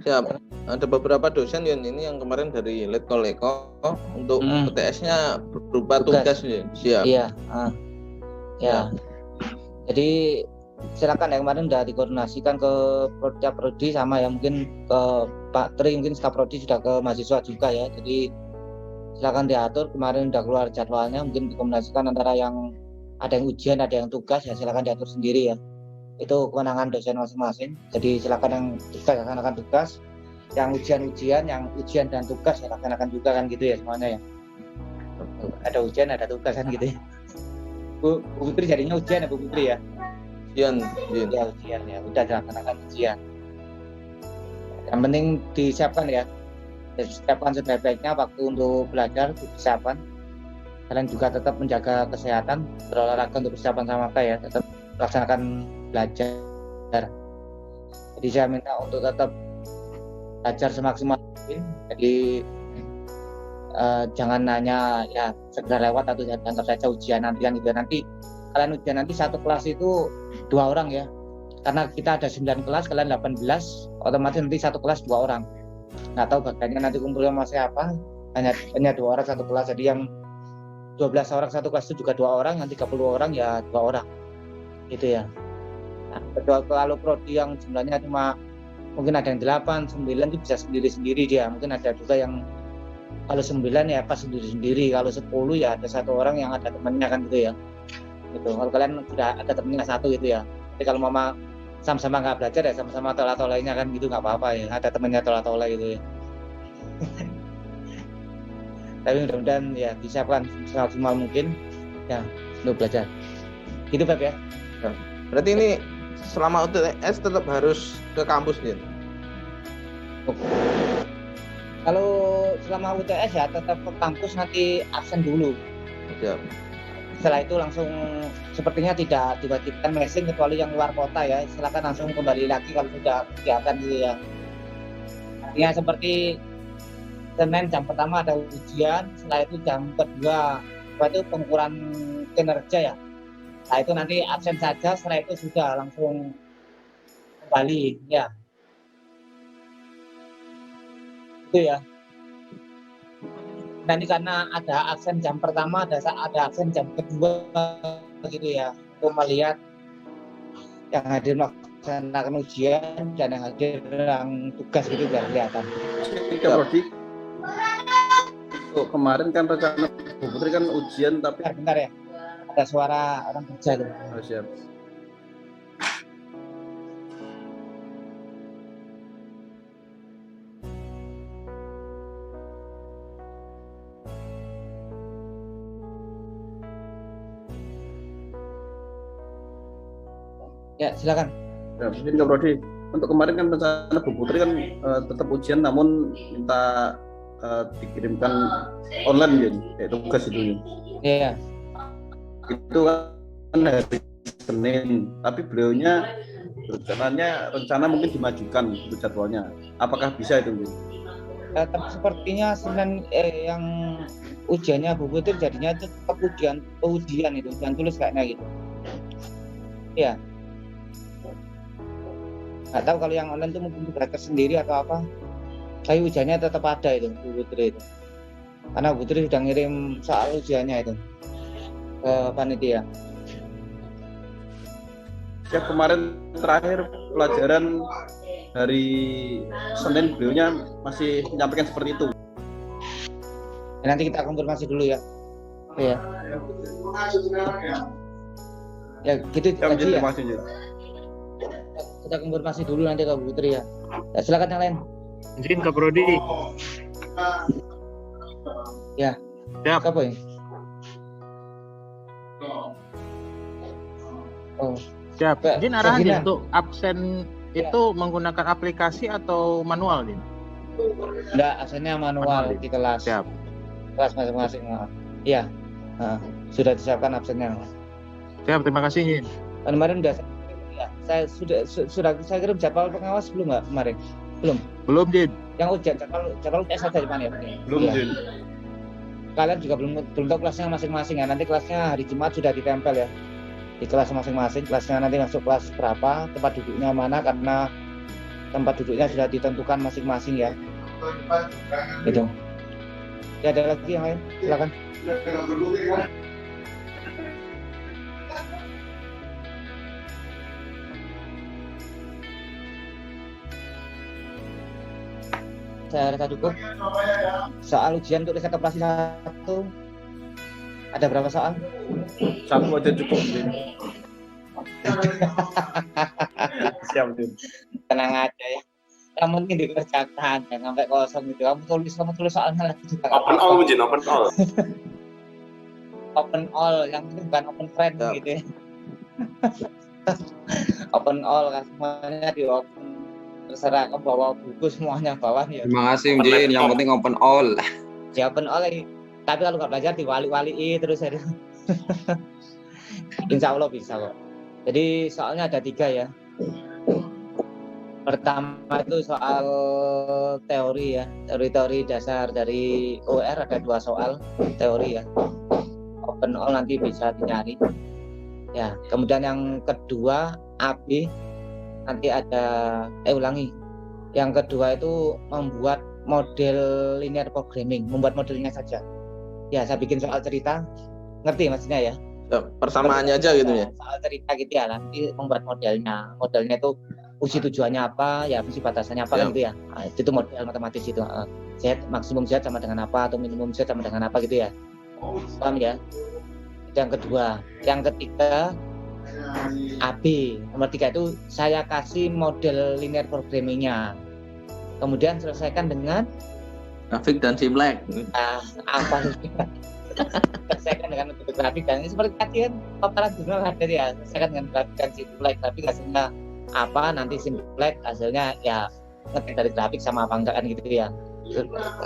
siap. Ada beberapa dosen Yun ini yang kemarin dari Letkol Eko untuk PTS-nya berupa tugas Yun. Siap. Iya. Ya. Jadi silakan ya, kemarin sudah dikoordinasikan ke Prodi sama ya, mungkin ke Pak Tri, mungkin staf Prodi sudah ke mahasiswa juga ya. Jadi silakan diatur, kemarin sudah keluar jadwalnya, mungkin dikoordinasikan antara yang ada yang ujian, ada yang tugas ya, silakan diatur sendiri ya. Itu kewenangan dosen masing-masing. Jadi silakan yang tugas laksanakan tugas, yang ujian-ujian, yang ujian dan tugas ya laksanakan juga kan gitu ya semuanya ya. Ada ujian, ada tugas kan gitu ya. Bu Putri jadinya ujian ya Bu Putri ya? Ujian. Ya ujian ya, udah dilaksanakan ujian. Yang penting disiapkan ya. Disiapkan sebaik-baiknya waktu untuk belajar, disiapkan. Kalian juga tetap menjaga kesehatan, berolahraga untuk persiapan samapta ya, tetap laksanakan belajar. Jadi saya minta untuk tetap belajar semaksimal mungkin. Jadi jangan hanya ya sekedar lewat atau anggap saja ujian nanti kan gitu. Nanti kalian ujian nanti satu kelas itu 2 orang ya. Karena kita ada 9 kelas, kalian 18, otomatis nanti satu kelas 2 orang. Nggak tahu bagiannya nanti kumpulnya masih apa. Hanya 2 orang satu kelas. Jadi yang 12 orang satu kelas itu juga 2 orang, yang 30 orang ya 2 orang. Gitu ya. Nah, kalau prodi yang jumlahnya cuma mungkin ada yang 8, 9 itu bisa sendiri-sendiri dia. Mungkin ada juga yang kalau 9 ya pas sendiri-sendiri, kalau 10 ya ada 1 orang yang ada temannya kan gitu ya. Gitu. Kalau kalian sudah ada temannya 1 gitu ya. Jadi kalau mama sama-sama nggak belajar ya sama-sama tola-tolainya kan gitu, nggak apa-apa ya. Ada temannya tola-tola gitu ya. Tapi mudah-mudahan ya disiapkan semaksimal mungkin ya untuk belajar. Gitu Beb ya. Berarti ini selama UTS tetap harus ke kampus Yun? Kalau selama UTS ya tetap ke kampus, nanti absen dulu. Siap. Setelah itu langsung sepertinya tidak diwajibkan messing kecuali yang luar kota ya. Silakan langsung kembali lagi kalau sudah kegiatan gitu ya. Artinya seperti Senin jam pertama ada ujian, setelah itu jam kedua itu pengukuran kinerja ya. Nah itu nanti absen saja, setelah itu sudah langsung kembali ya. Itu ya. Nanti karena ada absen jam pertama, ada absen jam kedua begitu ya, untuk melihat yang hadir melaksanakan ujian dan yang hadir yang tugas gitu biar kelihatan. Tiga Prodi. Kemarin kan rencana Bu Putri kan ujian tapi Bentar ya, ada suara orang kerja tuh. Oh, siap. Ya silakan. Ya, Tiga Prodi. Untuk kemarin kan rencana Bu Putri kan tetap ujian namun minta dikirimkan online Yun, yaitu tugas itu Yun. Iya. Itu kan hari Senin, tapi beliaunya rencana mungkin dimajukan untuk jadwalnya. Apakah bisa itu Yun? Tapi sepertinya Senin yang ujiannya Bu Putri jadinya itu tetap ujian itu, ujian tulis kayaknya gitu. Iya. Nggak tahu kalau yang online itu mungkin belajar sendiri atau apa. Tapi ujiannya tetap ada itu Bu Putri itu. Karena Bu Putri sudah ngirim soal ujiannya itu ke panitia. Ya kemarin terakhir pelajaran hari Senin beliaunya masih menyampaikan seperti itu. Ya, nanti kita konfirmasi dulu ya. Iya. Ya gitu aja ya. kita konfirmasi dulu nanti ke Bu Putri ya. Ya, silakan yang lain. Izin ke Prodi. Ya. Siap. Apa ya? Oh, Siap. Pak, Izin arahan Gina. Din, untuk absen itu menggunakan aplikasi atau manual, Din? enggak, absennya manual Manual, di kelas. Siap. Kelas masing-masing. Iya. Sudah disiapkan absennya. Siap, terima kasih, Din. Kemarin udah ya, saya sudah saya kirim jadwal pengawas belum nggak kemarin? Belum. Belum, Din. Yang ujian jadwal UTS ada di mana ya? Belum, Iya. Din. Kalian juga belum tahu kelasnya masing-masing ya. Nanti kelasnya hari Jumat sudah ditempel ya. Di kelas masing-masing, kelasnya nanti masuk kelas berapa, tempat duduknya mana, karena tempat duduknya sudah ditentukan masing-masing ya. Gitu. Ya, ada lagi yang lain? Silakan. Saya rasa cukup. Soal ujian untuk riset operasi 1 ada berapa soal? Satu aja cukup, Din. Siap, Din. Tenang aja ya. Kamu ini dikerjakan, jangan sampai kosong gitu. Kamu tulis soalnya lagi juga. Open all, Jin, open all. Open all, yang penting bukan open friend Siap. gitu ya. Open all kan, semuanya di open. Terserah kamu bawa buku semuanya bawa ya. Terima kasih Jin, yang penting open all. Ya open all, tapi kalau nggak belajar diwali-wali terus ya. Insya Allah bisa kok. Jadi soalnya ada 3 ya. Pertama itu soal teori ya, teori dasar dari OR ada 2 soal teori ya. Open all nanti bisa dinyari. Ya, kemudian yang kedua AB nanti ada ulangi. Yang kedua itu membuat model linear programming, membuat modelnya saja. Ya, saya bikin soal cerita, ngerti maksudnya ya? Persamaannya aja gitu ya. Soal cerita gitu ya, nanti membuat modelnya. Modelnya itu fungsi tujuannya apa, ya fungsi batasannya apa kan gitu ya. Nah, itu model matematis itu. Z, maksimum Z sama dengan apa, atau minimum Z sama dengan apa gitu ya. Paham ya? Itu yang kedua. Yang ketiga, AB. Nomor 3 itu saya kasih model linear programmingnya. Kemudian selesaikan dengan Grafik dan simulek. apa selesaikan dengan metode grafik, dan ini seperti tadi kan paparan jurnal ada ya, selesaikan dengan grafik dan simulek. Grafik hasilnya apa, nanti simulek hasilnya ya ngetik dari grafik sama apa enggak kan gitu ya.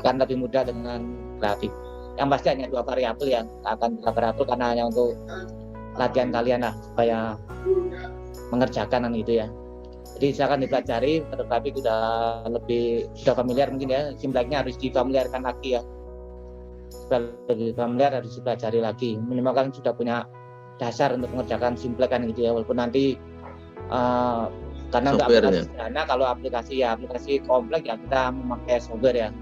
Kan lebih mudah dengan grafik. Yang pasti hanya 2 variabel ya, akan 2 variabel karena hanya untuk latihan kalian lah supaya mengerjakan kan gitu ya. Jadi silakan dipelajari, metode grafik sudah familiar mungkin ya, simuleknya harus difamiliarkan lagi ya. Supaya lebih familiar harus dipelajari lagi. Minimal kalian sudah punya dasar untuk mengerjakan simulek kan gitu ya, walaupun nanti karena untuk aplikasi sederhana, kalau aplikasi kompleks ya kita memakai software ya.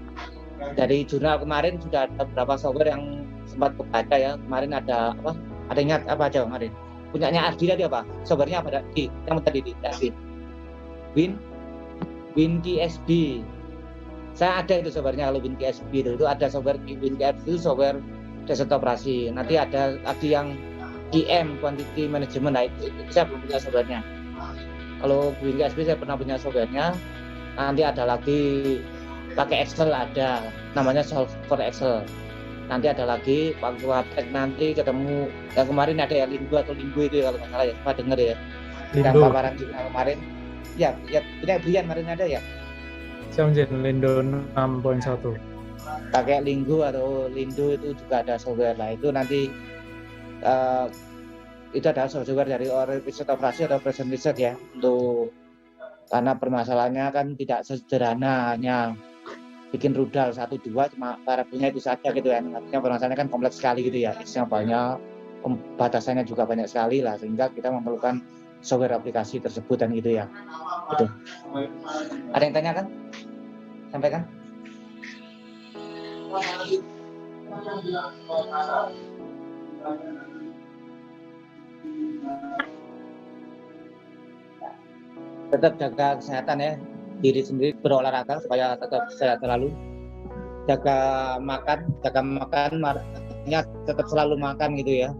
Dari jurnal kemarin sudah ada beberapa software yang sempat kebaca ya. Kemarin ada apa? Ada ingat apa aja kemarin? Punyanya Ardi tadi apa? Softwarenya apa tadi? Yang tadi di WinKSB. Saya ada itu softwarenya. Kalau WinKSB itu ada software WinKSB itu software desktop operasi. Nanti ada lagi yang QM, Quantity Management. Nah, itu saya belum punya softwarenya. Kalau WinKSB saya pernah punya softwarenya. Nanti ada lagi pakai Excel, ada namanya software Excel. Nanti ada lagi waktu praktek nanti ketemu yang kemarin ada ya Linggo itu ya, kalau nggak salah ya, pernah dengar ya. Yang paparan juga kemarin. Ya punya Brian kemarin ada ya. Lindo 6.1. Pakai Linggo atau Lindo itu juga ada software lah. Itu nanti itu adalah software dari riset operasi atau operation research ya. Untuk karena permasalahannya kan tidak sederhana hanya bikin rudal 1, 2 cuma variabelnya itu saja gitu ya. Artinya permasalahannya kan kompleks sekali gitu ya. Isinya banyak, batasannya juga banyak sekali lah, sehingga kita memerlukan software aplikasi tersebut dan gitu ya. Gitu. Ada yang tanyakan? Sampaikan. Tetap jaga kesehatan ya, diri sendiri, berolahraga supaya tetap sehat selalu. Jaga makan, makanya tetap selalu makan gitu ya.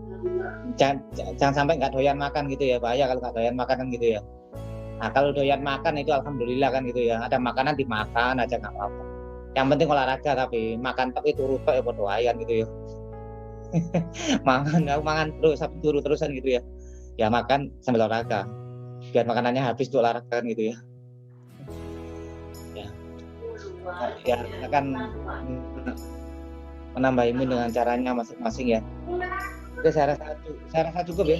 Jangan sampai nggak doyan makan gitu ya, bahaya kalau nggak doyan makan kan gitu ya. Nah kalau doyan makan itu alhamdulillah kan gitu ya, ada makanan dimakan aja nggak apa-apa. Yang penting olahraga, tapi makan tapi turu tok ya podo ayan gitu ya. mangan terus turu terusan gitu ya. Ya makan sambil olahraga. Biar makanannya habis tuh olahraga kan gitu ya. Ya kita kan menambah imun dengan caranya masing-masing ya. Oke, saya rasa cukup ya.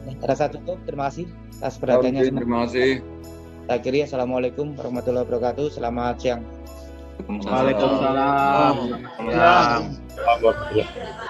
Saya rasa cukup. Terima kasih atas perhatiannya. Terima kasih. Saya akhiri, assalamualaikum warahmatullahi wabarakatuh. Selamat siang. Waalaikumsalam. Waalaikumsalam.